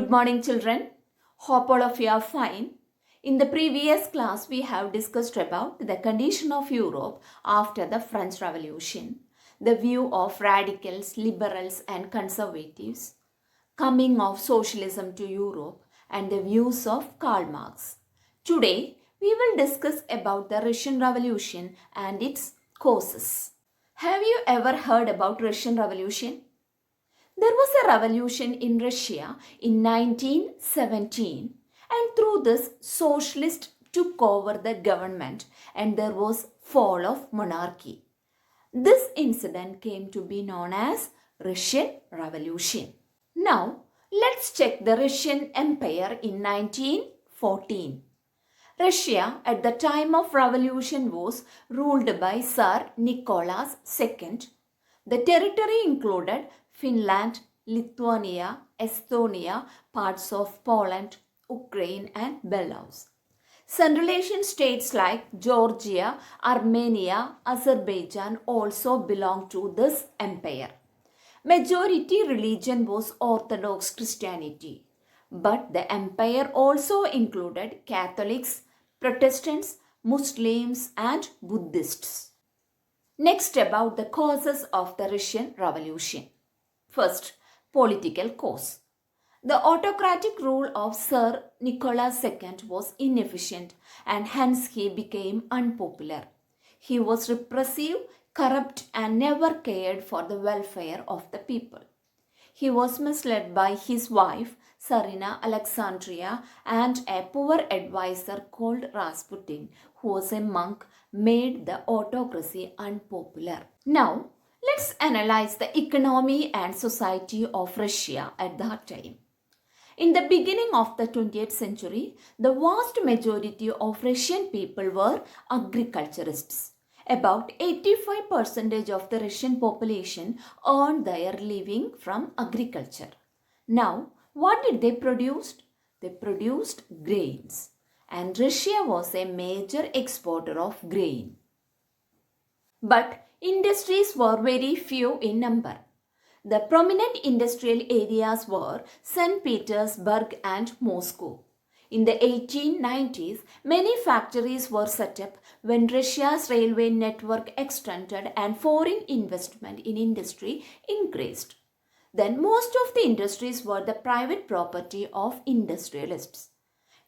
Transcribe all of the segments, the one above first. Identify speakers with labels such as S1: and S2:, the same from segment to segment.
S1: Good morning, children. Hope all of you are fine. In the previous class, we have discussed about the condition of Europe after the French Revolution, the view of radicals, liberals and conservatives, coming of socialism to Europe and the views of Karl Marx. Today, we will discuss about the Russian Revolution and its causes. Have you ever heard about Russian Revolution? There was a revolution in Russia in 1917, and through this socialists took over the government and there was fall of monarchy. This incident came to be known as Russian Revolution. Now, let's check the Russian Empire in 1914. Russia at the time of revolution was ruled by Tsar Nicholas II. The territory included Finland, Lithuania, Estonia, parts of Poland, Ukraine and Belarus. Central Asian states like Georgia, Armenia, Azerbaijan also belonged to this empire. Majority religion was Orthodox Christianity, but the empire also included Catholics, Protestants, Muslims and Buddhists. Next, about the causes of the Russian Revolution. First, political cause. The autocratic rule of Tsar Nicholas II was inefficient and hence he became unpopular. He was repressive, corrupt and never cared for the welfare of the people. He was misled by his wife, Tsarina Alexandria, and a poor advisor called Rasputin, who was a monk, made the autocracy unpopular. Now, let's analyze the economy and society of Russia at that time. In the beginning of the 20th century, the vast majority of Russian people were agriculturists. About 85% of the Russian population earned their living from agriculture. Now, what did they produce? They produced grains, and Russia was a major exporter of grain. But industries were very few in number. The prominent industrial areas were St. Petersburg and Moscow. In the 1890s, many factories were set up when Russia's railway network extended and foreign investment in industry increased. Then most of the industries were the private property of industrialists.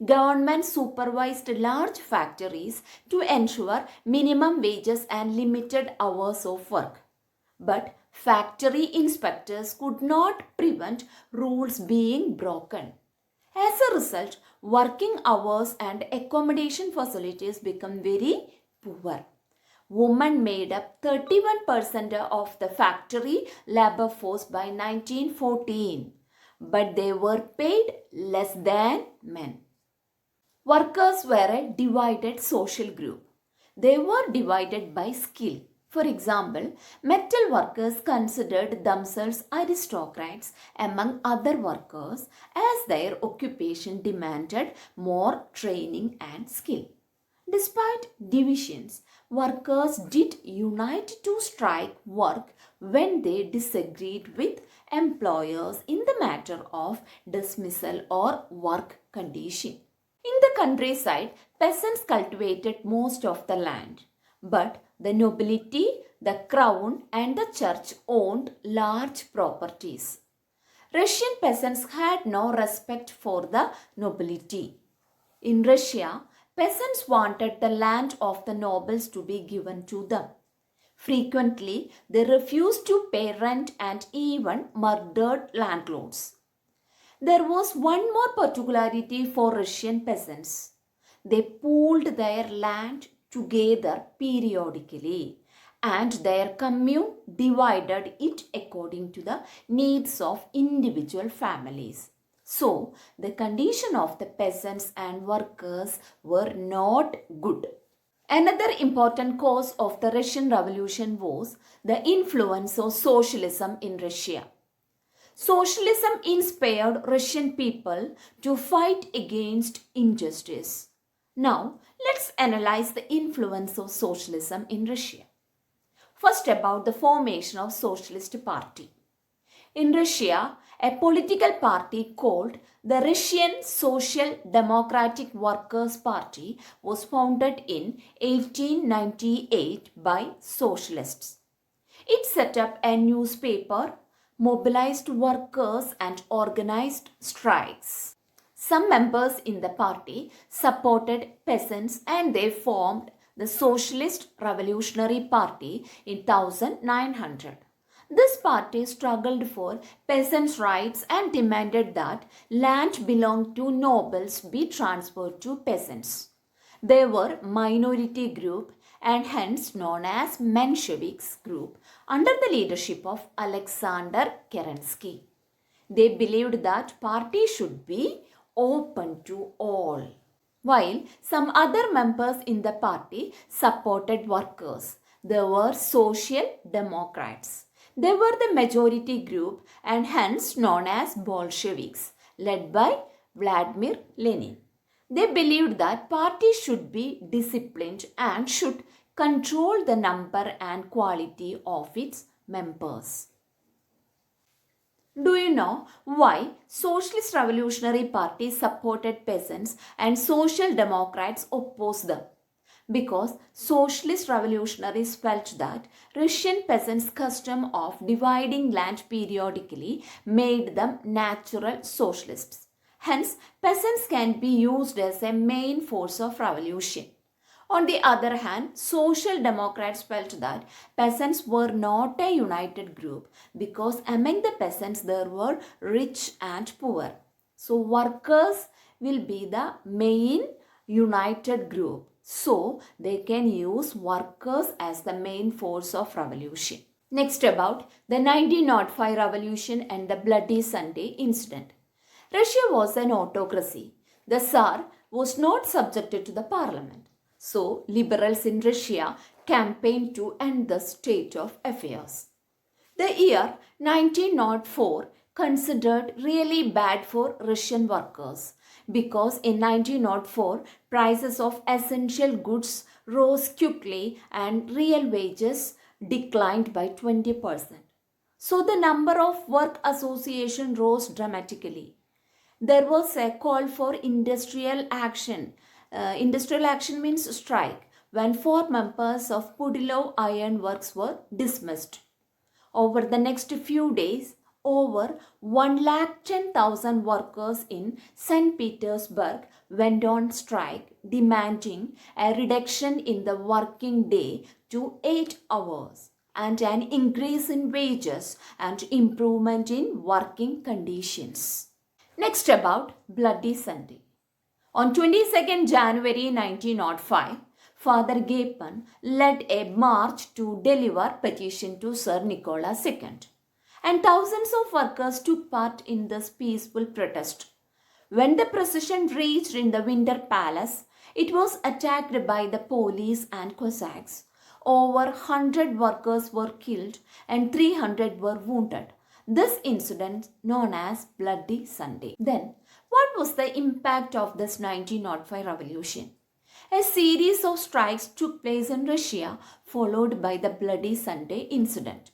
S1: Government supervised large factories to ensure minimum wages and limited hours of work. But factory inspectors could not prevent rules being broken. As a result, working hours and accommodation facilities became very poor. Women made up 31% of the factory labor force by 1914, but they were paid less than men. Workers were a divided social group. They were divided by skill. For example, metal workers considered themselves aristocrats among other workers as their occupation demanded more training and skill. Despite divisions, workers did unite to strike work when they disagreed with employers in the matter of dismissal or work condition. In the countryside, peasants cultivated most of the land, but the nobility, the crown and the church owned large properties. Russian peasants had no respect for the nobility. In Russia, peasants wanted the land of the nobles to be given to them. Frequently, they refused to pay rent and even murdered landlords. There was one more particularity for Russian peasants. They pooled their land together periodically and their commune divided it according to the needs of individual families. So, the condition of the peasants and workers were not good. Another important cause of the Russian Revolution was the influence of socialism in Russia. Socialism inspired Russian people to fight against injustice. Now, let's analyze the influence of socialism in Russia. First, about the formation of Socialist Party. In Russia, a political party called the Russian Social Democratic Workers' Party was founded in 1898 by socialists. It set up a newspaper, mobilized workers, and organized strikes. Some members in the party supported peasants and they formed the Socialist Revolutionary Party in 1900. This party struggled for peasants' rights and demanded that land belonged to nobles be transferred to peasants. They were minority group and hence known as Mensheviks group under the leadership of Alexander Kerensky. They believed that party should be open to all. While some other members in the party supported workers, they were social democrats. They were the majority group and hence known as Bolsheviks, led by Vladimir Lenin. They believed that party should be disciplined and should control the number and quality of its members. Do you know why Socialist Revolutionary Party supported peasants and Social Democrats opposed them? Because Socialist revolutionaries felt that Russian peasants' custom of dividing land periodically made them natural socialists. Hence, peasants can be used as a main force of revolution. On the other hand, Social Democrats felt that peasants were not a united group because among the peasants there were rich and poor. So, workers will be the main united group. So, they can use workers as the main force of revolution. Next, about the 1905 revolution and the Bloody Sunday incident. Russia was an autocracy. The Tsar was not subjected to the parliament. So, liberals in Russia campaigned to end the state of affairs. The year 1904 considered really bad for Russian workers because in 1904 prices of essential goods rose quickly and real wages declined by 20%. So the number of work associations rose dramatically. There was a call for industrial action. Industrial action means strike when 4 members of Pudilov Iron Works were dismissed. Over the next few days, over 110,000 workers in St. Petersburg went on strike, demanding a reduction in the working day to 8 hours and an increase in wages and improvement in working conditions. Next, about Bloody Sunday. On 22nd January 1905, Father Gapon led a march to deliver petition to Sir Nicholas II, and thousands of workers took part in this peaceful protest. When the procession reached in the Winter Palace, it was attacked by the police and Cossacks. Over 100 workers were killed and 300 were wounded. This incident known as Bloody Sunday. Then, what was the impact of this 1905 revolution? A series of strikes took place in Russia, followed by the Bloody Sunday incident.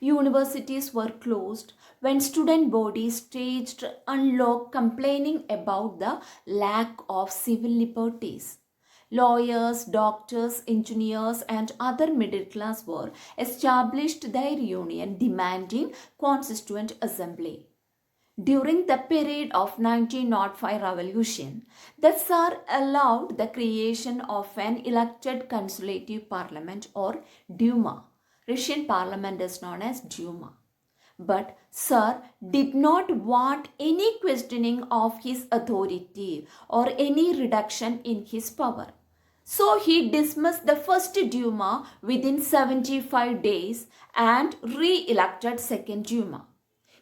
S1: Universities were closed when student bodies staged unlock complaining about the lack of civil liberties. Lawyers, doctors, engineers and other middle class were established their union demanding constituent assembly. During the period of 1905 revolution, the Tsar allowed the creation of an elected consultative parliament or Duma. Russian parliament is known as Duma. But Tsar did not want any questioning of his authority or any reduction in his power. So he dismissed the first Duma within 75 days and re-elected second Duma.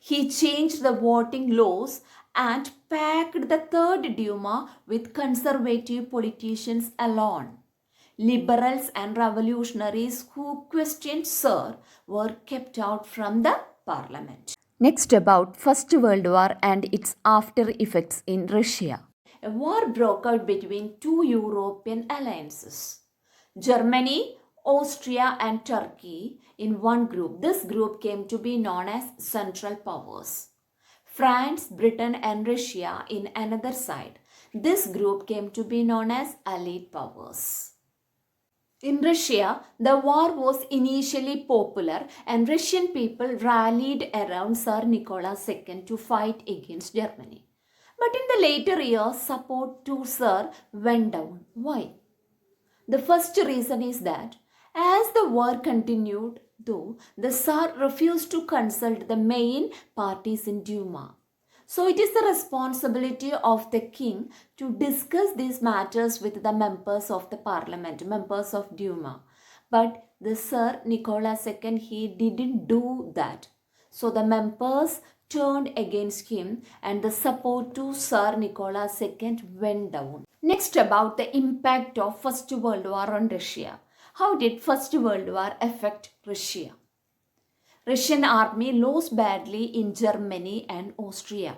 S1: He changed the voting laws and packed the third Duma with conservative politicians alone. Liberals and revolutionaries who questioned Tsar were kept out from the parliament. Next, about First World War and its after effects in Russia. A war broke out between two European alliances, Germany, Austria and Turkey in one group. This group came to be known as Central Powers. France, Britain and Russia in another side. This group came to be known as Allied powers. In Russia, the war was initially popular and Russian people rallied around Tsar Nicholas II to fight against Germany. But in the later years, support to Tsar went down. Why? The first reason is that as the war continued, though, the Tsar refused to consult the main parties in Duma. So it is the responsibility of the king to discuss these matters with the members of the parliament, members of Duma. But the Tsar Nicholas II, he didn't do that. So the members turned against him and the support to Tsar Nicholas II went down. Next, about the impact of First World War on Russia. How did First World War affect Russia? Russian army lost badly in Germany and Austria.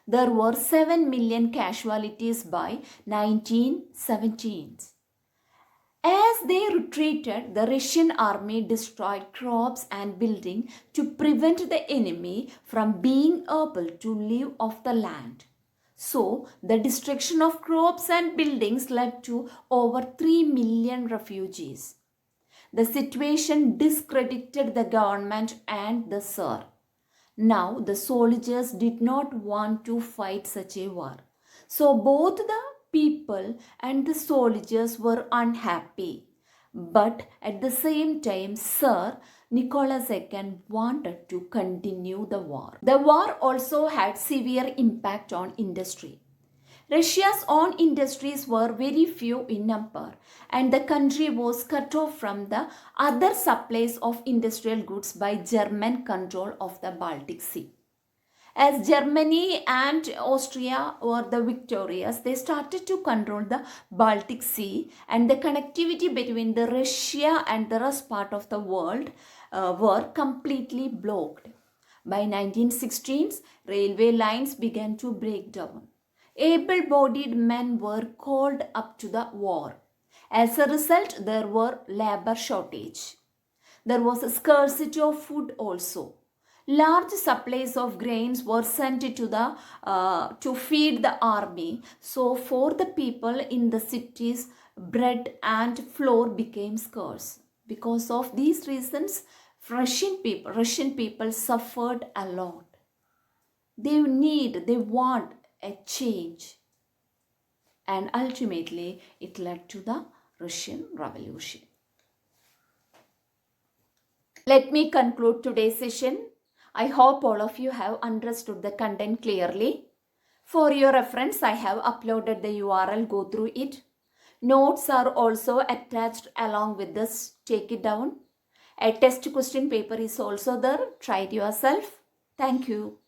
S1: There were 7 million casualties by 1917. As they retreated, the Russian army destroyed crops and buildings to prevent the enemy from being able to live off the land. So, the destruction of crops and buildings led to over 3 million refugees. The situation discredited the government and the Tsar. Now, the soldiers did not want to fight such a war. So, both the people and the soldiers were unhappy. But at the same time, Tsar Nicholas II wanted to continue the war. The war also had severe impact on industry. Russia's own industries were very few in number and the country was cut off from the other supplies of industrial goods by German control of the Baltic Sea. As Germany and Austria were the victorious, they started to control the Baltic Sea and the connectivity between the Russia and the rest part of the world were completely blocked. By 1916s, railway lines began to break down. Able-bodied men were called up to the war. As a result, there were labor shortage. There was a scarcity of food also. Large supplies of grains were sent to feed the army. So for the people in the cities, bread and flour became scarce. Because of these reasons, Russian people suffered a lot. They want a change. And ultimately, it led to the Russian Revolution. Let me conclude today's session. I hope all of you have understood the content clearly. For your reference, I have uploaded the URL. Go through it. Notes are also attached along with this. Take it down. A test question paper is also there. Try it yourself. Thank you.